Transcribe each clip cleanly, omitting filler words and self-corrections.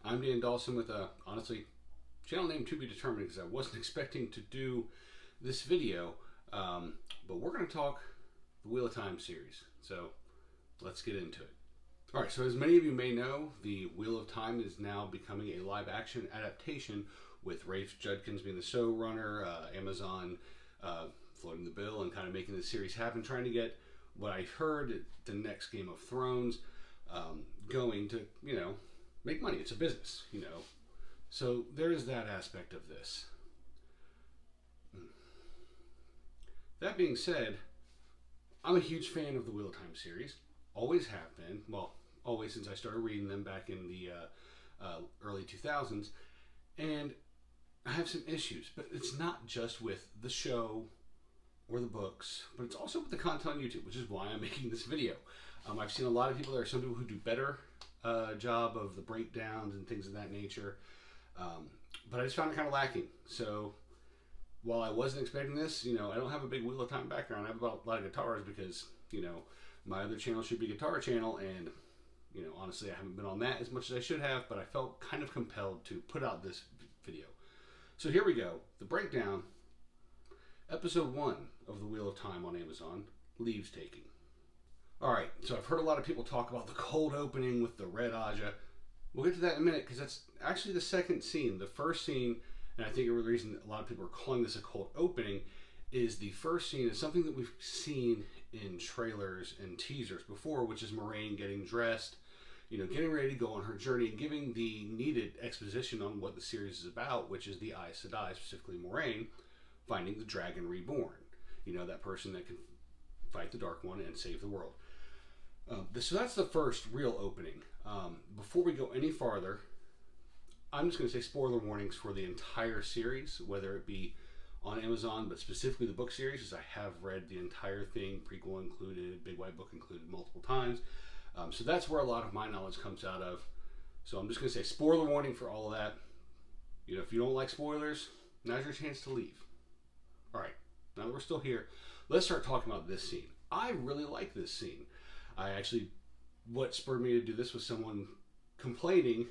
I'm Dan Dawson with honestly, channel name to be determined because I wasn't expecting to do this video, but we're going to talk the Wheel of Time series. So let's get into it. Alright, so as many of you may know, the Wheel of Time is now becoming a live action adaptation with Rafe Judkins being the showrunner, Amazon floating the bill and kind of making the series happen, trying to get what I heard the next Game of Thrones going to, make money. It's a business, So there's that aspect of this. That being said, I'm a huge fan of the Wheel of Time series. Always have been. Well, always since I started reading them back in the early 2000s. And I have some issues, but it's not just with the show or the books, but it's also with the content on YouTube, which is why I'm making this video. I've seen a lot of people, there are some people who do better job of the breakdowns and things of that nature, but I just found it kind of lacking. So while I wasn't expecting this, I don't have a big Wheel of Time background. I have a lot of guitars because, my other channel should be a guitar channel, and honestly I haven't been on that as much as I should have, but I felt kind of compelled to put out this video. So here we go, the breakdown, episode 1 of the Wheel of Time on Amazon, Leave-taking. Alright, so I've heard a lot of people talk about the cold opening with the red Aja. We'll get to that in a minute because that's actually the second scene. The first scene, and I think the reason that a lot of people are calling this a cold opening, is the first scene is something that we've seen in trailers and teasers before, which is Moiraine getting dressed, getting ready to go on her journey, and giving the needed exposition on what the series is about, which is the Aes Sedai, specifically Moiraine, finding the Dragon Reborn. That person that can fight the Dark One and save the world. So that's the first real opening. Before we go any farther, I'm just going to say spoiler warnings for the entire series, whether it be on Amazon, but specifically the book series, as I have read the entire thing, prequel included, Big White Book included, multiple times. So that's where a lot of my knowledge comes out of. So I'm just going to say spoiler warning for all of that. If you don't like spoilers, now's your chance to leave. Alright, now that we're still here, let's start talking about this scene. I really like this scene. What spurred me to do this was someone complaining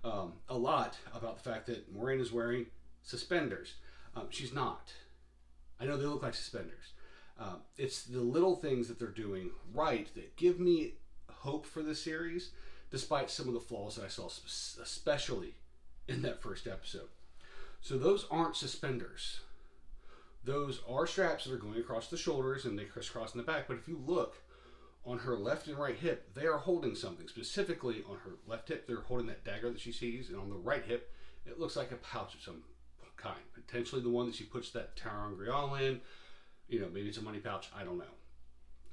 a lot about the fact that Moiraine is wearing suspenders. She's not. I know they look like suspenders. It's the little things that they're doing right that give me hope for the series, despite some of the flaws that I saw, especially in that first episode. So those aren't suspenders. Those are straps that are going across the shoulders and they crisscross in the back. But if you look on her left and right hip, they are holding something. Specifically on her left hip, they're holding that dagger that she sees. And on the right hip, it looks like a pouch of some kind. Potentially the one that she puts that Taron Grial in. Maybe it's a money pouch. I don't know.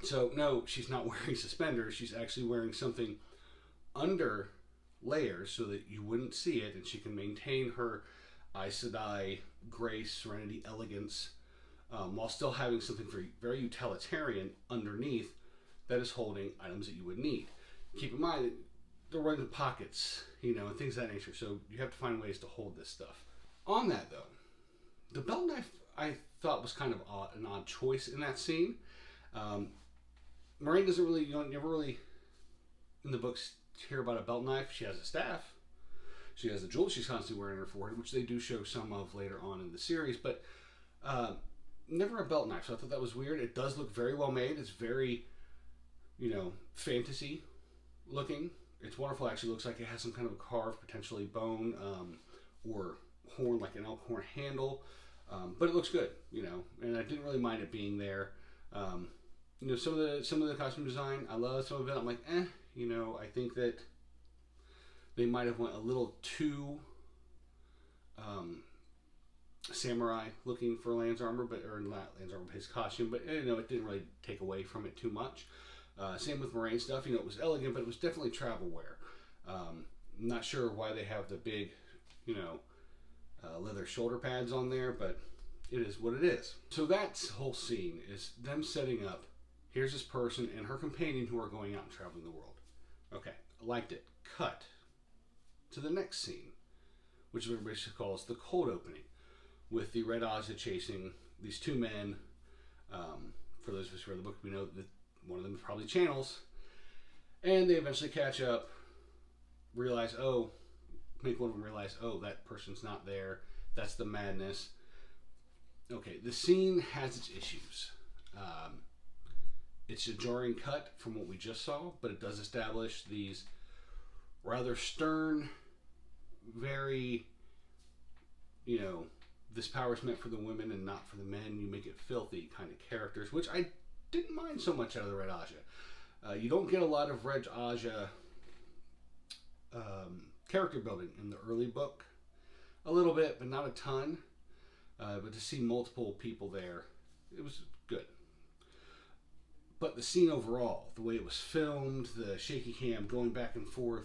So no, she's not wearing suspenders. She's actually wearing something under layers so that you wouldn't see it. And she can maintain her Aes Sedai grace, serenity, elegance, while still having something very utilitarian underneath that is holding items that you would need. Keep in mind, they're running pockets, and things of that nature. So you have to find ways to hold this stuff. On that though, the belt knife I thought was kind of an odd choice in that scene. Moiraine doesn't really, never really in the books hear about a belt knife. She has a staff. She has the jewels she's constantly wearing on her forehead, which they do show some of later on in the series, but never a belt knife. So I thought that was weird. It does look very well made. It's very, fantasy looking. It's wonderful. Actually looks like it has some kind of a carved, potentially bone or horn, like an elk horn handle. But it looks good, and I didn't really mind it being there. Some of the costume design, I love some of it. I'm like, I think that they might have went a little too samurai looking for Lan's armor, or not Lan's armor, his costume, but it didn't really take away from it too much. Same with Moiraine stuff, it was elegant, but it was definitely travel wear. Not sure why they have the big, leather shoulder pads on there, but it is what it is. So that whole scene is them setting up, here's this person and her companion who are going out and traveling the world. Okay, I liked it. Cut to the next scene, which is what everybody calls the cold opening, with the Red Aja chasing these two men. For those of us who read the book, we know that one of them is probably Channels, and they eventually catch up, realize, oh, make one of them realize, oh, that person's not there. That's the madness. Okay, the scene has its issues. It's a jarring cut from what we just saw, but it does establish these rather stern, very, this power is meant for the women and not for the men. You make it filthy kind of characters, which I didn't mind so much out of the Red Aja. You don't get a lot of Red Aja character building in the early book. A little bit, but not a ton. But to see multiple people there, it was good. But the scene overall, the way it was filmed, the shaky cam going back and forth,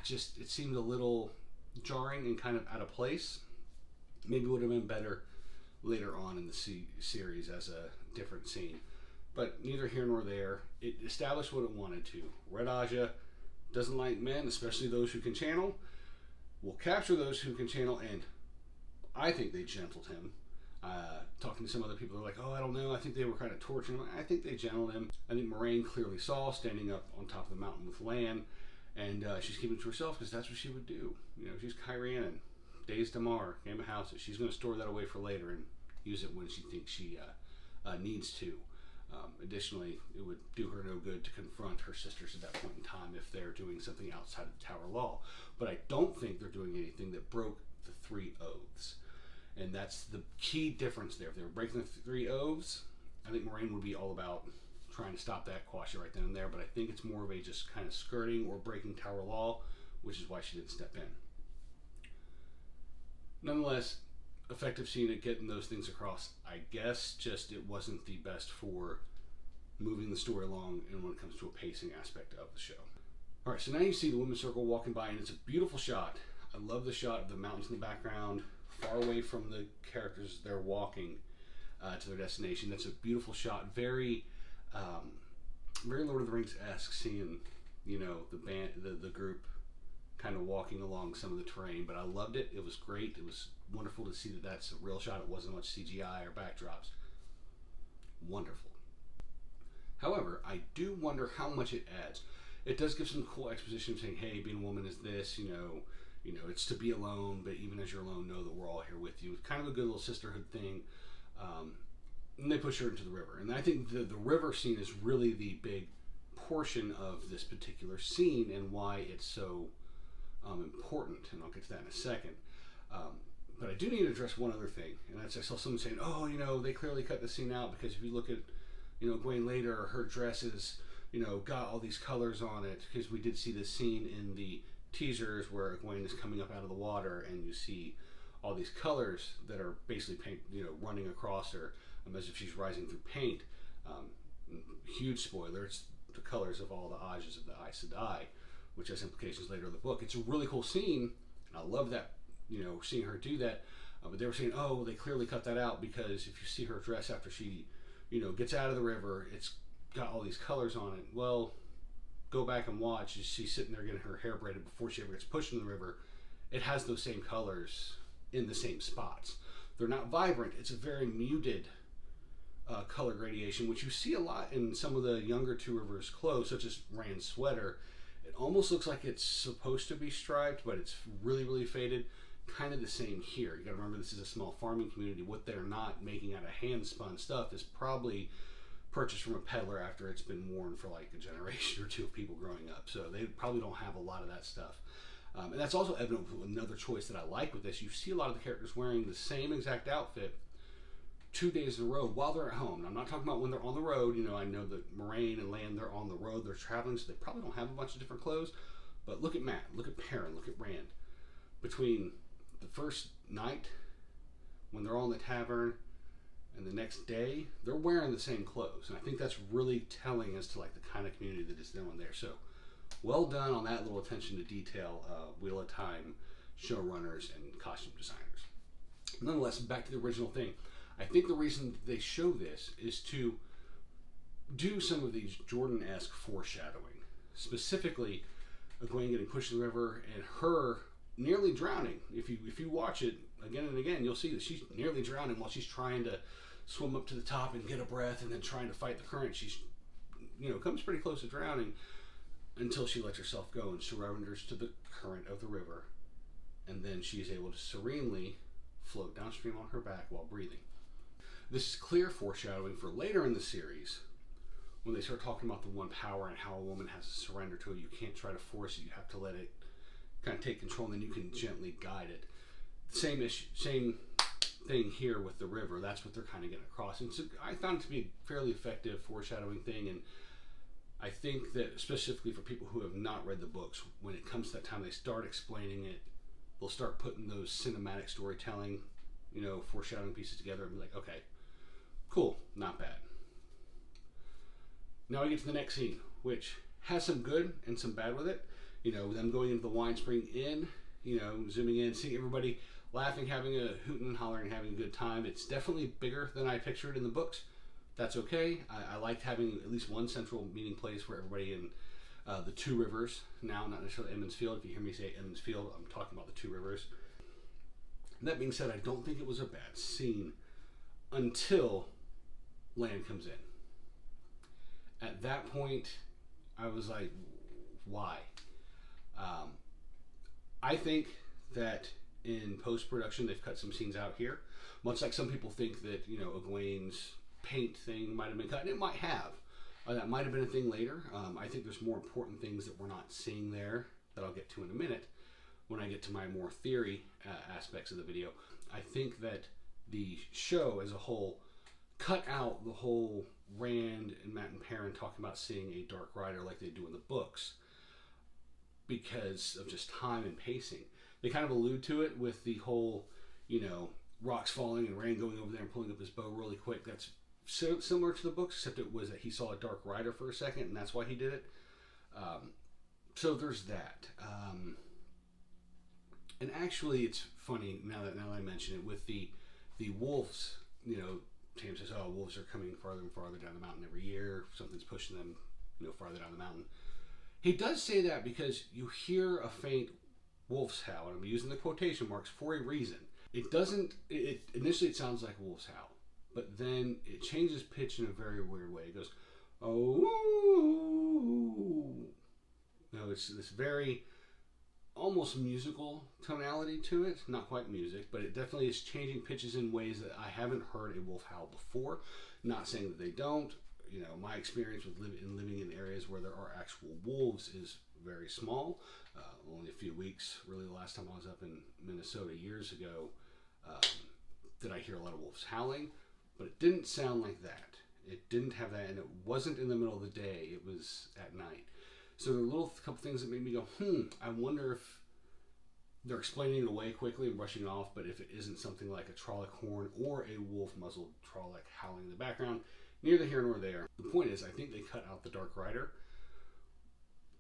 it seemed a little jarring and kind of out of place. Maybe it would have been better later on in the series as a different scene. But neither here nor there. It established what it wanted to. Red Aja doesn't like men, especially those who can channel. Will capture those who can channel, and I think they gentled him. Talking to some other people, they're like, oh, I don't know. I think they were kind of torturing him. I think they gentled him. I think Moiraine clearly saw, standing up on top of the mountain with Lan, and she's keeping it to herself because that's what she would do. She's Kyrianan, Days Damar, Game of Houses. She's going to store that away for later and use it when she thinks she needs to. Additionally, it would do her no good to confront her sisters at that point in time if they're doing something outside of the Tower Law. But I don't think they're doing anything that broke the 3 oaths. And that's the key difference there. If they were breaking the 3 oaths, I think Moiraine would be all about trying to stop that, quash it right then and there. But I think it's more of a just kind of skirting or breaking Tower Law, which is why she didn't step in. Nonetheless, effective scene at getting those things across. I guess just it wasn't the best for moving the story along and when it comes to a pacing aspect of the show. Alright, so now you see the women's circle walking by, and it's a beautiful shot. I love the shot of the mountains in the background, far away from the characters they're walking to their destination. That's a beautiful shot. Very Lord of the Rings-esque, seeing the band, the group kind of walking along some of the terrain. But I loved it. It was great. It was wonderful to see that that's a real shot. It wasn't much CGI or backdrops. Wonderful. However, I do wonder how much it adds. It does give some cool exposition saying, hey, being a woman is this, it's to be alone, but even as you're alone, know that we're all here with you. It's kind of a good little sisterhood thing. And they push her into the river. And I think the river scene is really the big portion of this particular scene and why it's so important. And I'll get to that in a second. But I do need to address one other thing. And that's I saw someone saying, oh, they clearly cut the scene out because if you look at, Egwene later, her dress is, got all these colors on it, because we did see this scene in the teasers where Egwene is coming up out of the water and you see all these colors that are basically paint, running across her as if she's rising through paint. Huge spoiler, it's the colors of all the Ajas of the Aes Sedai, which has implications later in the book. It's a really cool scene, and I love that, seeing her do that. But they were saying, oh, they clearly cut that out because if you see her dress after she, gets out of the river, it's got all these colors on it. Well, go back and watch. She's sitting there getting her hair braided before she ever gets pushed in the river. It has those same colors in the same spots. They're not vibrant. It's a very muted color gradation, which you see a lot in some of the younger Two Rivers clothes, such as Rand's sweater. It almost looks like it's supposed to be striped, but it's really, really faded. Kind of the same here. You got to remember this is a small farming community. What they're not making out of hand-spun stuff is probably purchased from a peddler after it's been worn for like a generation or two of people growing up. So they probably don't have a lot of that stuff. And that's also evident with another choice that I like with this. You see a lot of the characters wearing the same exact outfit 2 days in a row while they're at home. Now, I'm not talking about when they're on the road. I know that Moiraine and Lan, they're on the road, they're traveling, so they probably don't have a bunch of different clothes. But look at Matt, look at Perrin, look at Rand. Between the first night, when they're all in the tavern, and the next day, they're wearing the same clothes. And I think that's really telling as to like the kind of community that is doing there. So, well done on that little attention to detail, Wheel of Time showrunners and costume designers. Nonetheless, back to the original thing. I think the reason they show this is to do some of these Jordan-esque foreshadowing. Specifically, Egwene getting pushed in the river and her nearly drowning. If you watch it again and again, you'll see that she's nearly drowning while she's trying to swim up to the top and get a breath and then trying to fight the current. She's, comes pretty close to drowning until she lets herself go and surrenders to the current of the river and then she is able to serenely float downstream on her back while breathing. This is clear foreshadowing for later in the series when they start talking about the one power and how a woman has to surrender to it. You can't try to force it, you have to let it kind of take control, and then you can gently guide it. Same issue, same thing here with the river. That's what they're kind of getting across. And so I found it to be a fairly effective foreshadowing thing, and I think that specifically for people who have not read the books, when it comes to that time they start explaining it, they'll start putting those cinematic storytelling, foreshadowing pieces together and be like, okay, cool, not bad. Now we get to the next scene, which has some good and some bad with it. Them going into the wine spring inn, zooming in, seeing everybody laughing, having a hooting and hollering, having a good time. It's definitely bigger than I pictured in the books. That's okay. I liked having at least one central meeting place where everybody in the two rivers, now not necessarily Emmons Field. If you hear me say Emmons Field, I'm talking about the two rivers. And that being said, I don't think it was a bad scene until land comes in. At that point, I was like, why? I think that in post-production they've cut some scenes out here, much like some people think that Egwene's paint thing might have been cut, and it might have. That might have been a thing later. I think there's more important things that we're not seeing there that I'll get to in a minute when I get to my more theory aspects of the video. I think that the show as a whole cut out the whole Rand and Matt and Perrin talking about seeing a Dark Rider like they do in the books because of just time and pacing. They kind of allude to it with the whole, rocks falling and Rand going over there and pulling up his bow really quick. That's so similar to the books, except it was that he saw a Dark Rider for a second, and that's why he did it. So there's that. And actually, it's funny now that I mention it with the wolves. Tam says, "Oh, wolves are coming farther and farther down the mountain every year. Something's pushing them, farther down the mountain." He does say that because you hear a faint wolf's howl, and I'm using the quotation marks for a reason. It doesn't. Initially, it sounds like a wolf's howl. But then it changes pitch in a very weird way. It goes, oh, no, it's this very almost musical tonality to it. Not quite music, but it definitely is changing pitches in ways that I haven't heard a wolf howl before. Not saying that they don't. My experience with living in areas where there are actual wolves is very small. Only a few weeks, really the last time I was up in Minnesota years ago, did I hear a lot of wolves howling. But it didn't sound like that. It didn't have that, and it wasn't in the middle of the day. It was at night. So there are couple things that made me go, I wonder if they're explaining it away quickly and brushing it off, but if it isn't something like a Trolloc horn or a wolf-muzzled Trolloc howling in the background, neither here nor there. The point is, I think they cut out the Dark Rider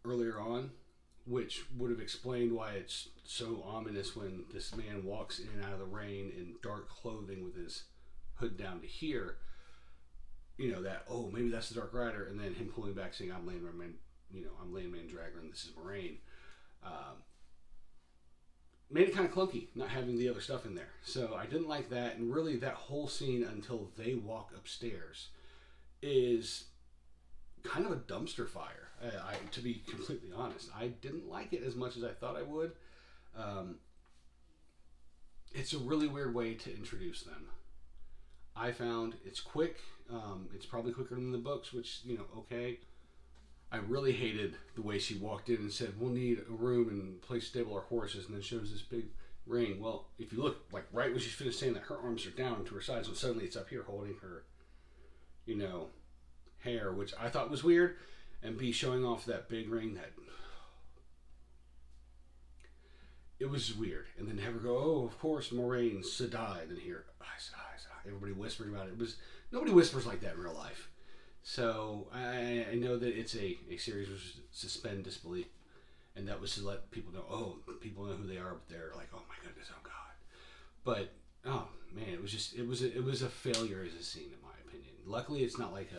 earlier on, which would have explained why it's so ominous when this man walks in and out of the rain in dark clothing with his hood down to here, that, oh, maybe that's the Dark Rider, and then him pulling back saying, I'm Landman, I'm Landman Dragler, and this is Moraine. Made it kind of clunky, not having the other stuff in there. So I didn't like that, and really that whole scene until they walk upstairs is kind of a dumpster fire. To be completely honest, I didn't like it as much as I thought I would. It's a really weird way to introduce them. I found it's quick. It's probably quicker than the books, which, okay. I really hated the way she walked in and said, we'll need a room and place to stable our horses, and then shows this big ring. Well, if you look, like right when she's finished saying that, her arms are down to her sides, and suddenly it's up here holding her, hair, which I thought was weird, and B, showing off that big ring, that it was weird. And then have her go, oh, of course, Moraine, Sedai, then here, Sedai. Everybody whispered about it. Nobody whispers like that in real life. So I know that it's a series which suspend disbelief, and that was to let people know, people know who they are, but they're like, oh my goodness, oh God. But oh man, it was a failure as a scene in my opinion. Luckily, it's not like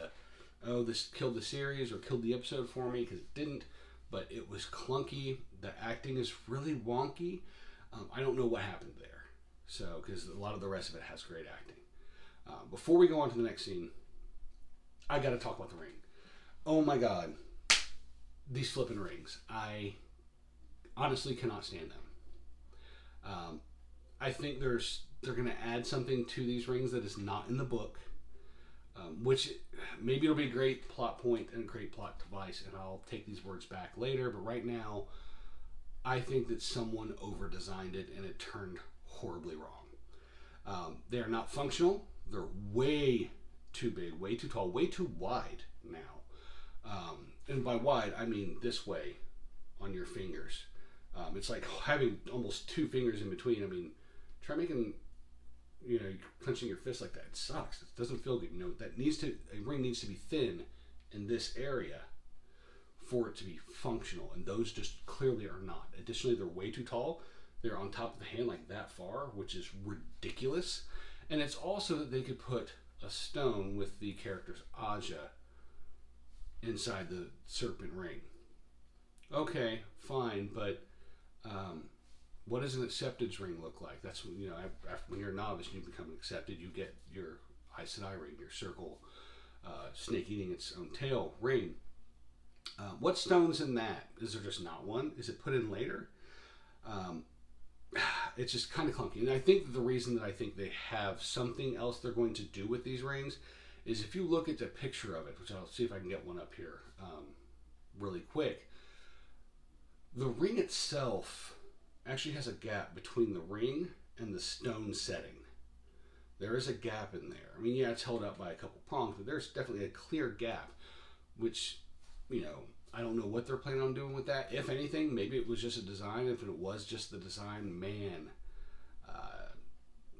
this killed the series or killed the episode for me, because it didn't. But it was clunky. The acting is really wonky. I don't know what happened there. So because a lot of the rest of it has great acting. Before we go on to the next scene, I got to talk about the ring. Oh my God. These flipping rings. I honestly cannot stand them. I think they're going to add something to these rings that is not in the book, which maybe it'll be a great plot point and a great plot device, and I'll take these words back later. But right now, I think that someone over-designed it and it turned horribly wrong. They are not functional. They're way too big, way too tall, way too wide now. And by wide, I mean this way on your fingers. It's like having almost 2 fingers in between. I mean, try making, clenching your fist like that. It sucks. It doesn't feel good. A ring needs to be thin in this area for it to be functional, and those just clearly are not. Additionally, they're way too tall. They're on top of the hand like that far, which is ridiculous. And it's also that they could put a stone with the character's Aja inside the serpent ring. Okay, fine, but what does an acceptance ring look like? That's when, when you're a novice and you become accepted, you get your Aes Sedai ring, your circle, snake eating its own tail ring. What stone's in that? Is there just not one? Is it put in later? It's just kind of clunky. And I think the reason that I think they have something else they're going to do with these rings is if you look at the picture of it, which I'll see if I can get one up here really quick, the ring itself actually has a gap between the ring and the stone setting. There is a gap in there. I mean, yeah, it's held up by a couple prongs, but there's definitely a clear gap, which, I don't know what they're planning on doing with that. If anything, maybe it was just a design. If it was just the design, man,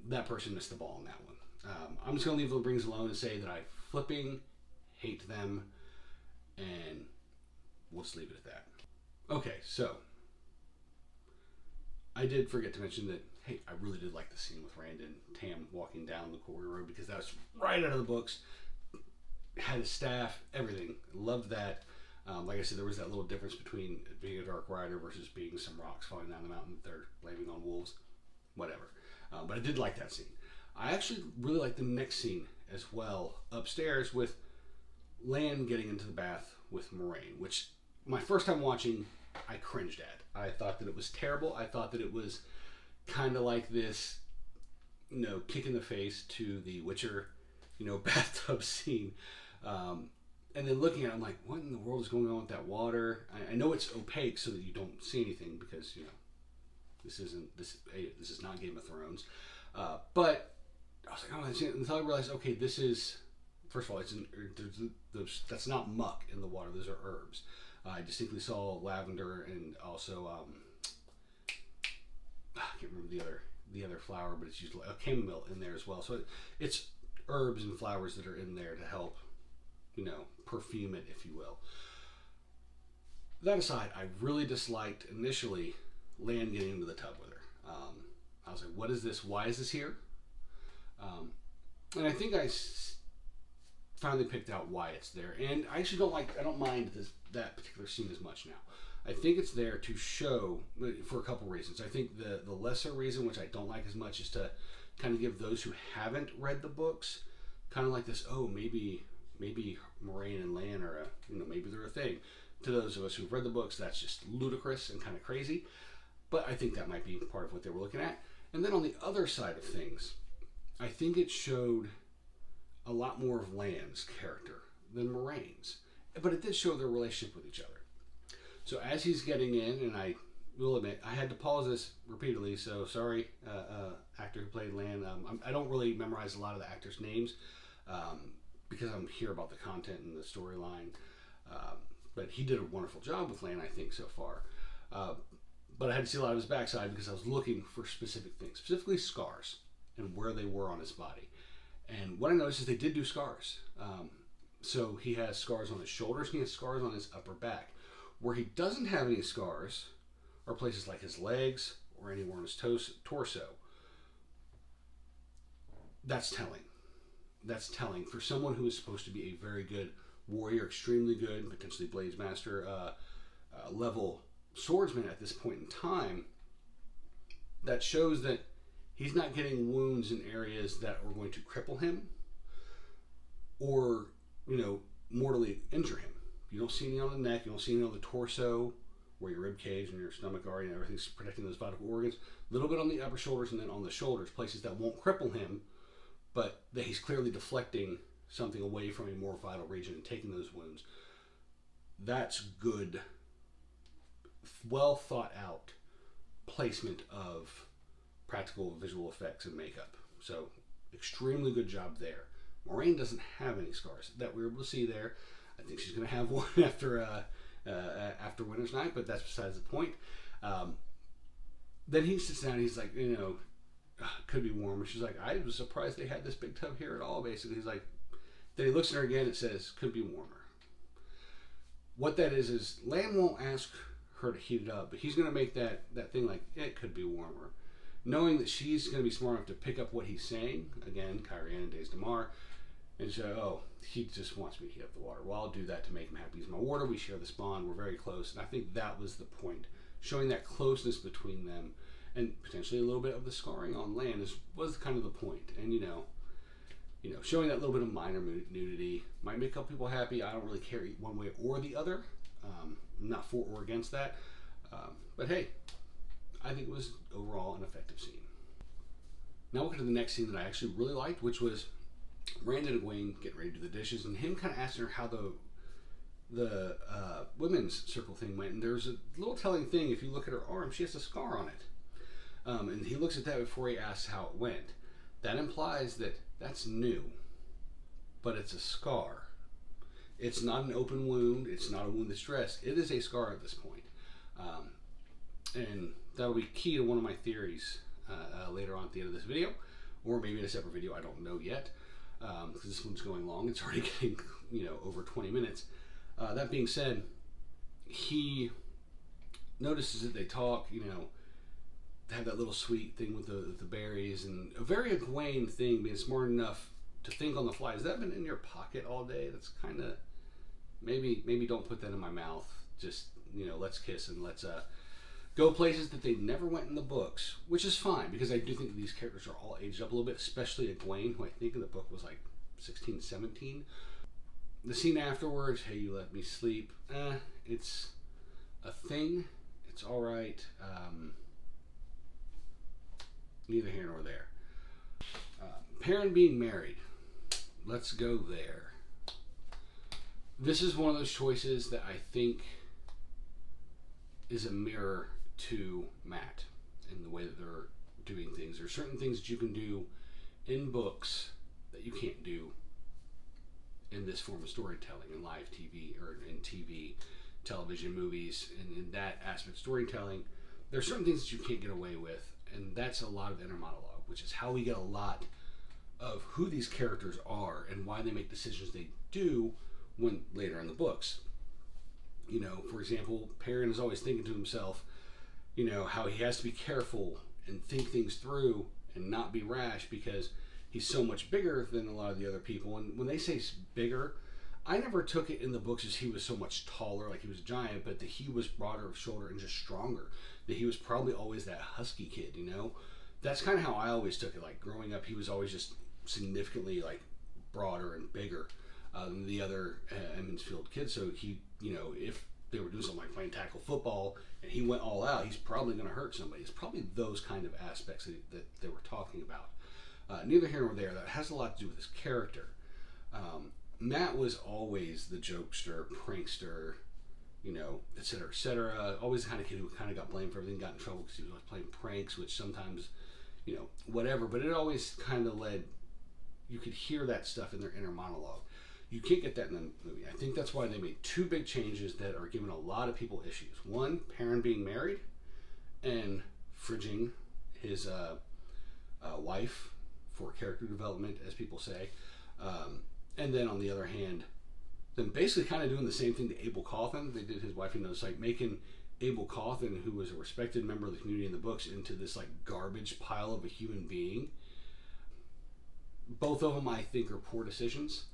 that person missed the ball on that one. I'm just going to leave the rings alone and say that I flipping hate them, and we'll just leave it at that. Okay, so I did forget to mention that, hey, I really did like the scene with Rand and Tam walking down the corridor because that was right out of the books. Had a staff, everything. Loved that. Like I said, there was that little difference between being a Dark Rider versus being some rocks falling down the mountain that they're blaming on wolves. Whatever. But I did like that scene. I actually really like the next scene as well, upstairs with Lan getting into the bath with Moraine, which my first time watching, I cringed at. I thought that it was terrible. I thought that it was kind of like this, kick in the face to the Witcher, bathtub scene. And then looking at it, I'm like, what in the world is going on with that water? I know it's opaque so that you don't see anything because, this is not Game of Thrones. But I was like, until I realized, okay, this is, first of all, that's not muck in the water. Those are herbs. I distinctly saw lavender and also, I can't remember the other flower, but it's used like a chamomile in there as well. So it's herbs and flowers that are in there to help, perfume it, if you will. That aside, I really disliked initially Lan getting into the tub with her. I was like, what is this? Why is this here? And I think I finally picked out why it's there. And I actually don't mind that particular scene as much now. I think it's there to show, for a couple reasons. I think the lesser reason, which I don't like as much, is to kind of give those who haven't read the books kind of like this, oh, maybe Moraine and Lan are maybe they're a thing. To those of us who've read the books, that's just ludicrous and kind of crazy. But I think that might be part of what they were looking at. And then on the other side of things, I think it showed a lot more of Lan's character than Moraine's. But it did show their relationship with each other. So as he's getting in, and I will admit, I had to pause this repeatedly, so sorry, actor who played Lan. I don't really memorize a lot of the actors' names because I'm here about the content and the storyline. But he did a wonderful job with Lan, I think, so far. But I had to see a lot of his backside because I was looking for specific things, specifically scars and where they were on his body. And what I noticed is they did do scars. So he has scars on his shoulders, and he has scars on his upper back. Where he doesn't have any scars are places like his legs or anywhere on his torso. That's telling. That's telling. For someone who is supposed to be a very good warrior, extremely good, potentially Blades Master level swordsman at this point in time, that shows that he's not getting wounds in areas that are going to cripple him or, mortally injure him. You don't see any on the neck, you don't see any on the torso, where your rib cage and your stomach are, everything's protecting those vital organs. A little bit on the upper shoulders, and then on the shoulders, places that won't cripple him, but that he's clearly deflecting something away from a more vital region and taking those wounds. That's good, well thought out placement of practical visual effects and makeup. So extremely good job there. Moiraine doesn't have any scars that we were able to see there. I think she's going to have one after Winter's Night, but that's besides the point. Then he sits down and he's like, could be warmer. She's like, I was surprised they had this big tub here at all, basically. He's like, then he looks at her again, it says, could be warmer. What that is Lan won't ask her to heat it up, but he's going to make that thing like, it could be warmer. Knowing that she's going to be smart enough to pick up what he's saying, again, Kyrian, Days Damar, and say, oh, he just wants me to heat up the water. Well, I'll do that to make him happy. He's my warder, we share this bond, we're very close, and I think that was the point. Showing that closeness between them, and potentially a little bit of the scarring on Lan was kind of the point. And showing that little bit of minor nudity might make a couple people happy. I don't really care one way or the other. I'm not for or against that. But hey, I think it was overall an effective scene. Now we'll get to the next scene that I actually really liked, which was Rand and Egwene getting ready to do the dishes, and him kind of asking her how the women's circle thing went. And there's a little telling thing. If you look at her arm, she has a scar on it. And he looks at that before he asks how it went. That implies that that's new, but it's a scar. It's not an open wound. It's not a wound that's dressed. It is a scar at this point. And that'll be key to one of my theories later on at the end of this video, or maybe in a separate video. I don't know yet, because this one's going long. It's already getting over 20 minutes. That being said, he notices that they talk, have that little sweet thing with the berries, and a very Egwene thing, being smart enough to think on the fly. Has that been in your pocket all day? That's kind of, maybe don't put that in my mouth. Just, let's kiss and let's go places that they never went in the books, which is fine, because I do think that these characters are all aged up a little bit, especially Egwene, who I think in the book was like 16, 17. The scene afterwards, hey, you let me sleep. It's a thing. It's all right. Neither here nor there. Perrin being married. Let's go there. This is one of those choices that I think is a mirror to Matt in the way that they're doing things. There's certain things that you can do in books that you can't do in this form of storytelling, in live TV or in TV, television, movies, and in that aspect of storytelling. There are certain things that you can't get away with, and that's a lot of inner monologue, which is how we get a lot of who these characters are and why they make decisions they do when later in the books. For example, Perrin is always thinking to himself, how he has to be careful and think things through and not be rash because he's so much bigger than a lot of the other people. And when they say bigger, I never took it in the books as he was so much taller, like he was a giant, but that he was broader of shoulder and just stronger. That he was probably always that husky kid, That's kind of how I always took it. Like growing up, he was always just significantly like broader and bigger than the other Emmonsfield kids. So he, if they were doing something like playing tackle football and he went all out, he's probably going to hurt somebody. It's probably those kind of aspects that they were talking about. Neither here nor there. That has a lot to do with his character. Matt was always the jokester, prankster, et cetera, et cetera. Always the kind of kid who kind of got blamed for everything, got in trouble because he was always playing pranks, which sometimes, whatever. But it always kind of led, you could hear that stuff in their inner monologue. You can't get that in the movie. I think that's why they made two big changes that are giving a lot of people issues. One, Perrin being married and fridging his wife for character development, as people say. And then on the other hand, them basically kind of doing the same thing to Abel Cawthon. They did his wife, like making Abel Cawthon, who was a respected member of the community in the books, into this like garbage pile of a human being. Both of them, I think, are poor decisions.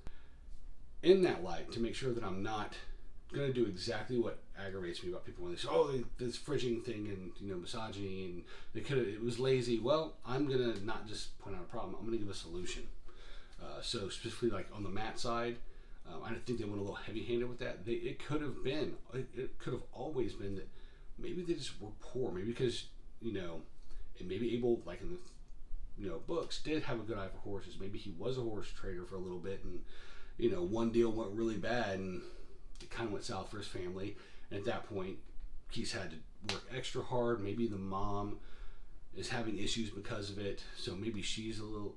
In that light, to make sure that I'm not going to do exactly what aggravates me about people when they say, oh, this fridging thing and misogyny and it was lazy. Well, I'm going to not just point out a problem. I'm going to give a solution. So specifically, like on the Matt side, I think they went a little heavy-handed with that. It could have always been that maybe they just were poor. Maybe because, and maybe Abel, like in the books, did have a good eye for horses. Maybe he was a horse trader for a little bit, and one deal went really bad, and it kind of went south for his family. And at that point, he's had to work extra hard. Maybe the mom is having issues because of it, so maybe she's a little,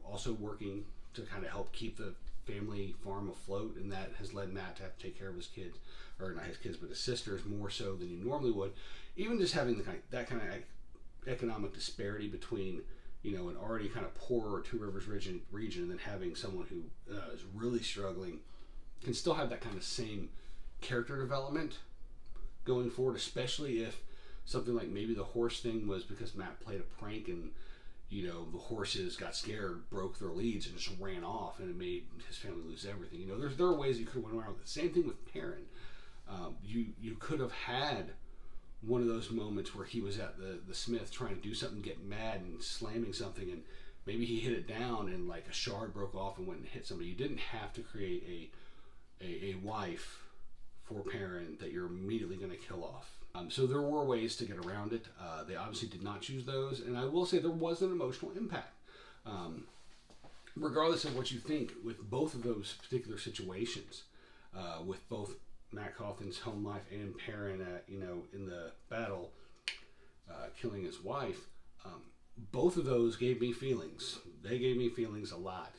also working to kind of help keep the family farm afloat, and that has led Matt to have to take care of his kids, or not his kids, but his sisters more so than he normally would. Even just having that kind of economic disparity between an already kind of poorer Two Rivers region, and then having someone who is really struggling, can still have that kind of same character development going forward, especially if something like maybe the horse thing was because Matt played a prank and the horses got scared, broke their leads, and just ran off, and it made his family lose everything. There are ways you could have went around with it. Same thing with Perrin. You could have had one of those moments where he was at the smith trying to do something, get mad and slamming something, and maybe he hit it down and like a shard broke off and went and hit somebody. You didn't have to create a wife for Perrin that you're immediately going to kill off. So there were ways to get around it. They obviously did not choose those, and I will say there was an emotional impact. Regardless of what you think with both of those particular situations, with both Matt Cawthon's home life and Perrin, in the battle, killing his wife, both of those gave me feelings. They gave me feelings a lot.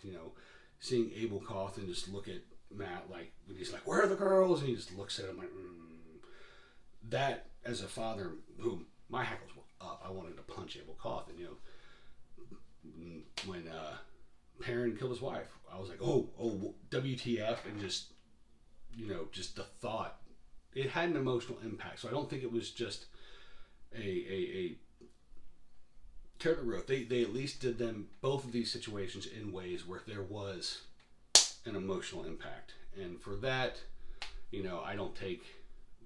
Seeing Abel Cawthon just look at Matt like, when he's like, "Where are the girls?" and he just looks at him like, That, as a father, whom my hackles were up, I wanted to punch Abel Cawthon. When Perrin killed his wife, I was like, oh, WTF, and just the thought, it had an emotional impact. So I don't think it was just a character growth. They at least did both of these situations in ways where there was an emotional impact, and for that, I don't take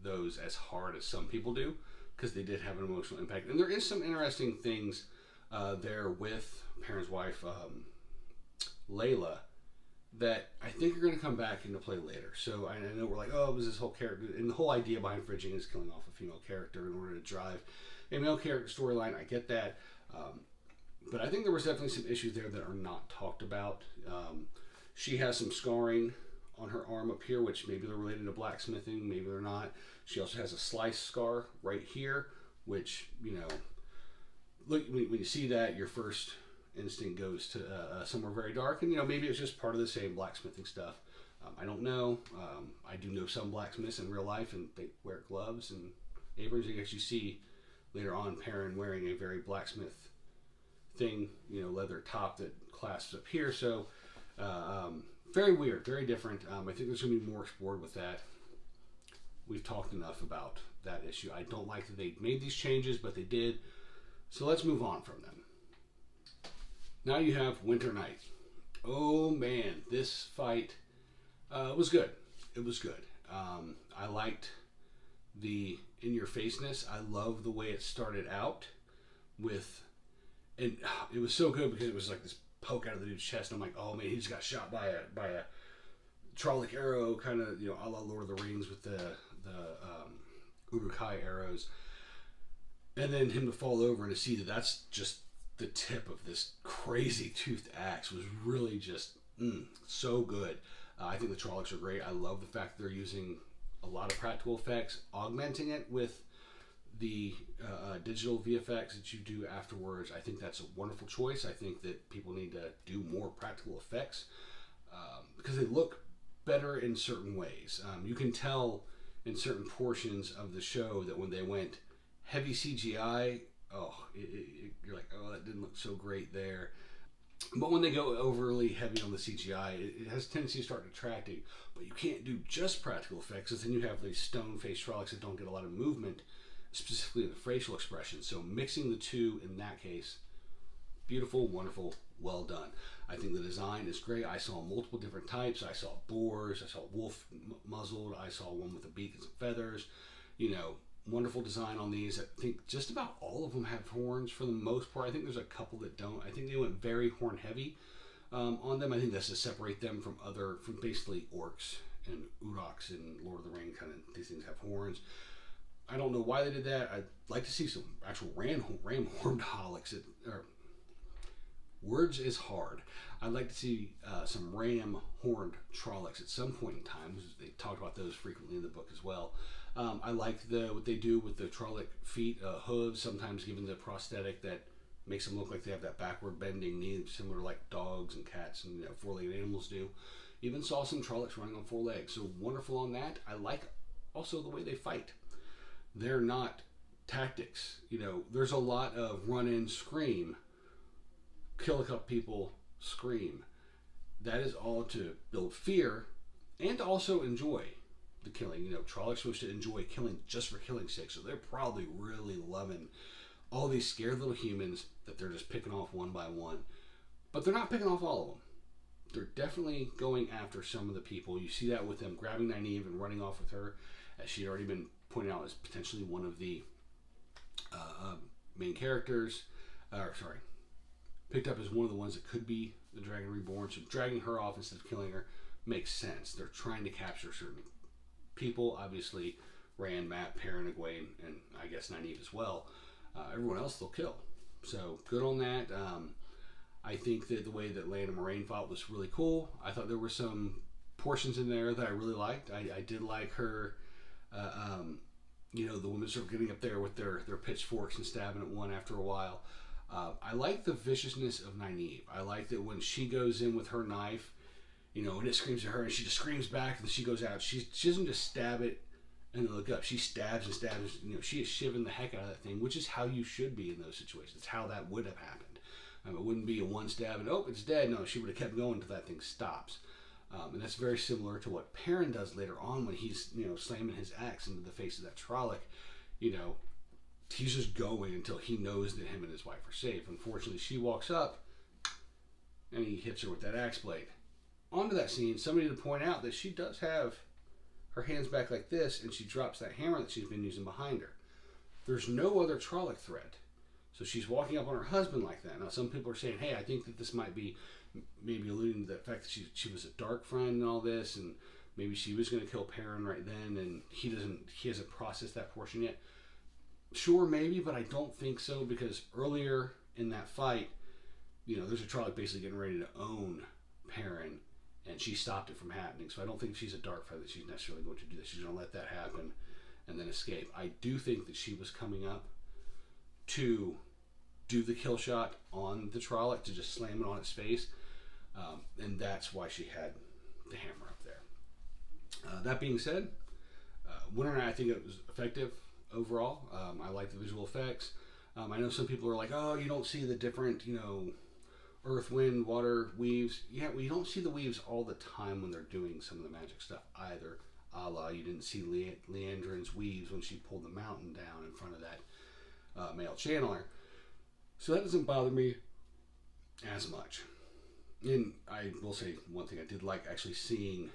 those as hard as some people do, because they did have an emotional impact. And there is some interesting things there with Perrin's wife, Layla, that I think are going to come back into play later. So I know we're like, oh, it was this whole character, and the whole idea behind Fridging is killing off a female character in order to drive a male character storyline. I get that. But I think there was definitely some issues there that are not talked about. She has some scarring on her arm up here, which maybe they're related to blacksmithing, maybe they're not. She also has a slice scar right here, which, look, when you see that, your first instinct goes to somewhere very dark, and maybe it's just part of the same blacksmithing stuff. I don't know. I do know some blacksmiths in real life, and they wear gloves and aprons. I guess you see later on Perrin wearing a very blacksmith thing, leather top that clasps up here. So very weird, very different. I think there's going to be more explored with that. We've talked enough about that issue. I don't like that they made these changes, but they did. So let's move on from them. Now you have Winter Night. Oh man, this fight was good. It was good. I liked the in-your-faceness. I love the way it started out with, and it was so good because it was like this poke out of the dude's chest. And I'm like, oh man, he just got shot by a Trollic arrow, kind of, a la Lord of the Rings with the Uruk-hai arrows. And then him to fall over and to see that that's just the tip of this crazy toothed axe was really just so good. I think the Trollocs are great. I love the fact that they're using a lot of practical effects, augmenting it with the digital VFX that you do afterwards. I think that's a wonderful choice. I think that people need to do more practical effects because they look better in certain ways. You can tell in certain portions of the show that when they went heavy CGI, you're like, oh, that didn't look so great there. But when they go overly heavy on the CGI, it has a tendency to start detracting. But you can't do just practical effects, because then you have these stone-faced Trollocs that don't get a lot of movement, specifically in the facial expressions. So mixing the two in that case, beautiful, wonderful, well done. I think the design is great. I saw multiple different types. I saw boars. I saw wolf muzzled. I saw one with a beak and some feathers. Wonderful design on these. I think just about all of them have horns for the most part. I think there's a couple that don't. I think they went very horn heavy on them. I think that's to separate them from basically orcs and Uroks and Lord of the Ring. Kind of, these things have horns. I don't know why they did that. I'd like to see some actual ram horned holics. Words is hard. I'd like to see some ram horned Trollocs at some point in time. They talked about those frequently in the book as well. I like what they do with the Trolloc feet, hooves, sometimes given the prosthetic that makes them look like they have that backward bending knee, similar to like dogs and cats and four-legged animals do. Even saw some Trollocs running on four legs, so wonderful on that. I like also the way they fight. They're not tactics. There's a lot of run in, scream, kill a couple people, scream. That is all to build fear and to also enjoy the killing. Trollocs are supposed to enjoy killing just for killing's sake, so they're probably really loving all these scared little humans that they're just picking off one by one. But they're not picking off all of them. They're definitely going after some of the people. You see that with them grabbing Nynaeve and running off with her, as she had already been pointed out as potentially one of the main characters. Picked up as one of the ones that could be the Dragon Reborn. So dragging her off instead of killing her makes sense. They're trying to capture certain people. Obviously, Rand, Mat, Perrin, Egwene, and I guess Nynaeve as well. Everyone else they'll kill. So good on that. I think that the way that Lan and Moraine fought was really cool. I thought there were some portions in there that I really liked. I did like her, the women sort of getting up there with their pitchforks and stabbing at one after a while. I like the viciousness of Nynaeve. I like that when she goes in with her knife, and it screams at her, and she just screams back, and she goes out. She doesn't just stab it and then look up. She stabs and stabs. She is shivving the heck out of that thing, which is how you should be in those situations. It's how that would have happened. It wouldn't be a one stab and, it's dead. No, she would have kept going until that thing stops. And that's very similar to what Perrin does later on when he's, slamming his axe into the face of that Trolloc. He's just going until he knows that him and his wife are safe. Unfortunately, she walks up and he hits her with that axe blade. Onto that scene, somebody to point out that she does have her hands back like this, and she drops that hammer that she's been using behind her. There's no other Trolloc threat. So she's walking up on her husband like that. Now, some people are saying, hey, I think that this might be maybe alluding to the fact that she was a dark friend and all this, and maybe she was going to kill Perrin right then, and he hasn't processed that portion yet. Sure, maybe, but I don't think so, because earlier in that fight, there's a Trolloc basically getting ready to own Perrin, and she stopped it from happening. So I don't think she's a dark friend that she's necessarily going to do this. She's going to let that happen and then escape. I do think that she was coming up to do the kill shot on the Trolloc, to just slam it on its face, and that's why she had the hammer up there. That being said, Winter Night, I think it was effective overall. I like the visual effects. I know some people are like, oh, you don't see the different, earth, wind, water, weaves. Yeah, well, you don't see the weaves all the time when they're doing some of the magic stuff either. A la, you didn't see Leandrin's weaves when she pulled the mountain down in front of that male channeler. So that doesn't bother me as much. And I will say one thing, I did like actually seeing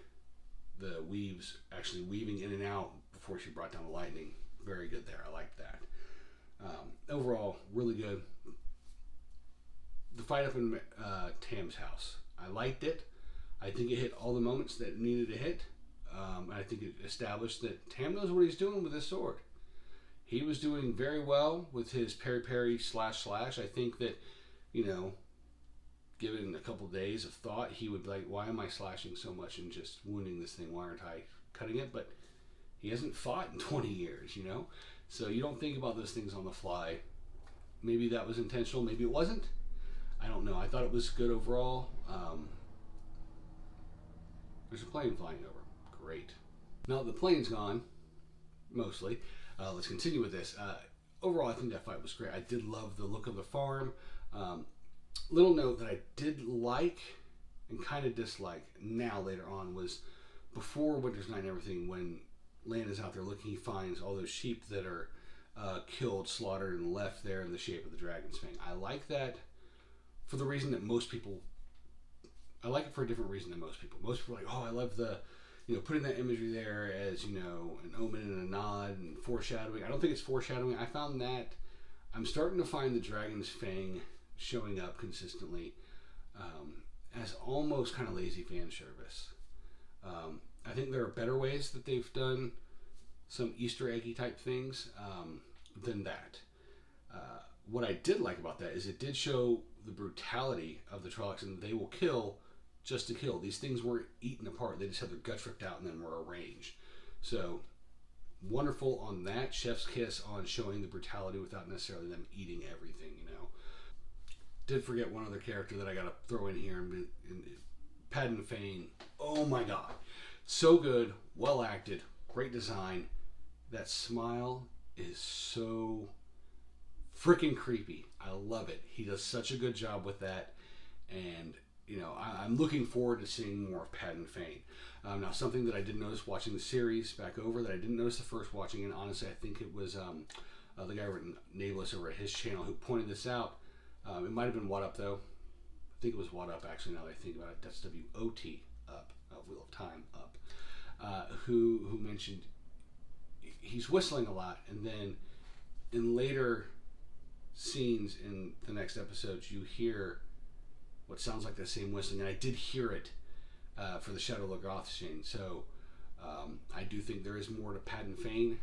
the weaves actually weaving in and out before she brought down the lightning. Very good there. I liked that. Overall, really good. The fight up in Tam's house, I liked it. I think it hit all the moments that it needed to hit. I think it established that Tam knows what he's doing with his sword. He was doing very well with his parry / slash. I think that, given a couple days of thought, he would be like, why am I slashing so much and just wounding this thing? Why aren't I cutting it? But he hasn't fought in 20 years, So you don't think about those things on the fly. Maybe that was intentional, maybe it wasn't. I don't know. I thought it was good overall. There's a plane flying over. Great. Now that the plane's gone, mostly, let's continue with this. Overall, I think that fight was great. I did love the look of the farm. Little note that I did like and kind of dislike now later on was before Winter's Night and everything, when Lan is out there looking, he finds all those sheep that are killed, slaughtered, and left there in the shape of the dragon's fang. I like that for the reason that most people, I like it for a different reason than most people. Most people are like, oh, I love the, putting that imagery there as, an omen and a nod and foreshadowing. I don't think it's foreshadowing. I found that I'm starting to find the dragon's fang showing up consistently as almost kind of lazy fan service. I think there are better ways that they've done some Easter eggy type things than that. What I did like about that is it did show the brutality of the Trollocs, and they will kill just to kill. These things weren't eaten apart. They just had their guts ripped out and then were arranged. So wonderful on that. Chef's kiss on showing the brutality without necessarily them eating everything, you know. Did forget one other character that I got to throw in here. Padden Fane. Oh my god. So good. Well acted. Great design. That smile is so freaking creepy. I love it. He does such a good job with that. And, you know, I'm looking forward to seeing more of Padden Fane. Now, something that I did notice watching the series back over that I didn't notice the first watching, and honestly, I think it was the guy written Nameless over at his channel who pointed this out. It might have been WoT Up, though. I think it was WoT Up, actually, now that I think about it. That's WoT Up, Wheel of Time Up, who mentioned he's whistling a lot, and then in later scenes in the next episodes, you hear what sounds like the same whistling, and I did hear it for the Shadow Lorgoth scene. So I do think there is more to Padden Fane,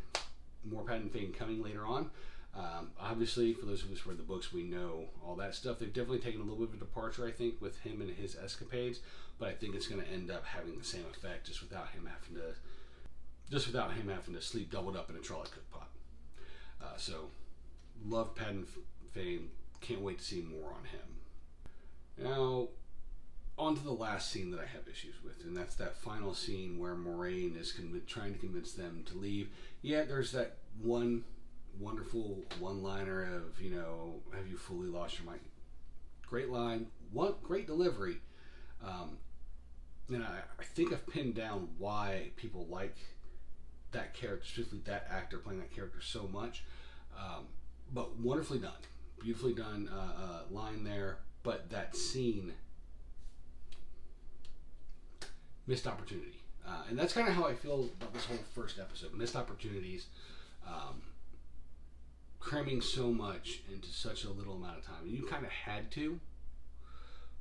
more Padden Fane coming later on. Obviously, for those of us who read the books, we know all that stuff. They've definitely taken a little bit of a departure, I think, with him and his escapades, but I think it's going to end up having the same effect, just without him having to sleep doubled up in a Trolloc cook pot. So love Padden Fane. Can't wait to see more on him. Now, on to the last scene that I have issues with, and that's that final scene where Moiraine is trying to convince them to leave. Yeah, there's that one wonderful one-liner of, you know, have you fully lost your mind? Great line, great delivery. And I think I've pinned down why people like that character, specifically that actor playing that character, so much. But wonderfully done, beautifully done line there. But that scene, missed opportunity, and that's kind of how I feel about this whole first episode. Missed opportunities, cramming so much into such a little amount of time. And you kind of had to,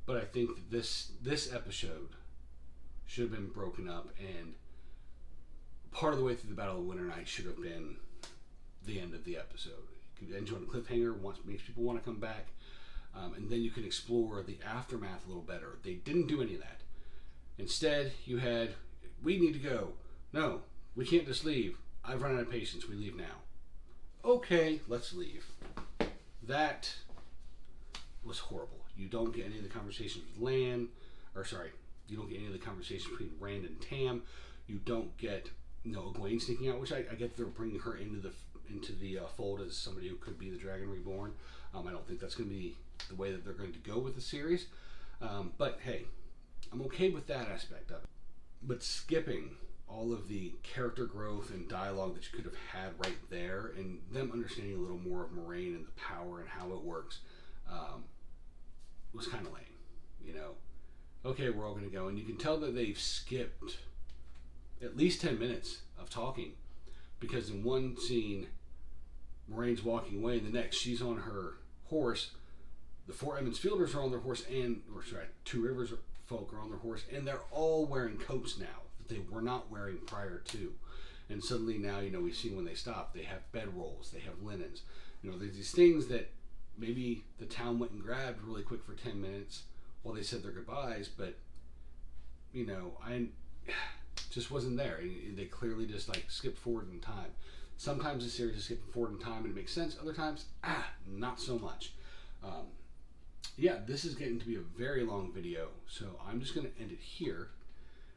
but I think that this episode should have been broken up, and part of the way through the Battle of Winter Night should have been the end of the episode. You could end on a cliffhanger, makes people want to come back, and then you can explore the aftermath a little better. They didn't do any of that. Instead, you had, we need to go. No, we can't just leave. I've run out of patience. We leave now. Okay, let's leave. That was horrible. You don't get any of the conversations with Lan, you don't get any of the conversations between Rand and Tam. You don't get Egwene sneaking out, which I get they're bringing her into the fold as somebody who could be the Dragon Reborn. I don't think that's going to be the way that they're going to go with the series. But hey, I'm okay with that aspect of it. But skipping all of the character growth and dialogue that you could have had right there, and them understanding a little more of Moiraine and the power and how it works, was kind of lame. You know, okay, we're all going to go, and you can tell that they've skipped at least 10 minutes of talking, because in one scene, Moraine's walking away, and the next, she's on her horse. The four Edmonds Fielders are on their horse, Two Rivers folk are on their horse, and they're all wearing coats now that they were not wearing prior to. And suddenly now, we see when they stop, they have bedrolls, they have linens. There's these things that maybe the town went and grabbed really quick for 10 minutes while they said their goodbyes, but, I just wasn't there. They clearly just skipped forward in time. Sometimes the series is skipping forward in time and it makes sense. Other times, not so much. Yeah, this is getting to be a very long video, so I'm just going to end it here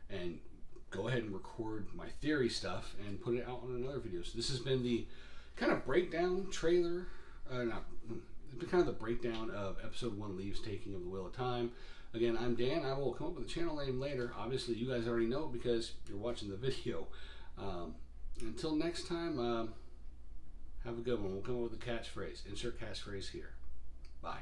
and go ahead and record my theory stuff and put it out on another video. So this has been the kind of breakdown trailer, it's been kind of the breakdown of episode 1, Leave-taking of the Wheel of Time. Again, I'm Dan. I will come up with a channel name later. Obviously, you guys already know because you're watching the video. Until next time, have a good one. We'll come up with a catchphrase. Insert catchphrase here. Bye.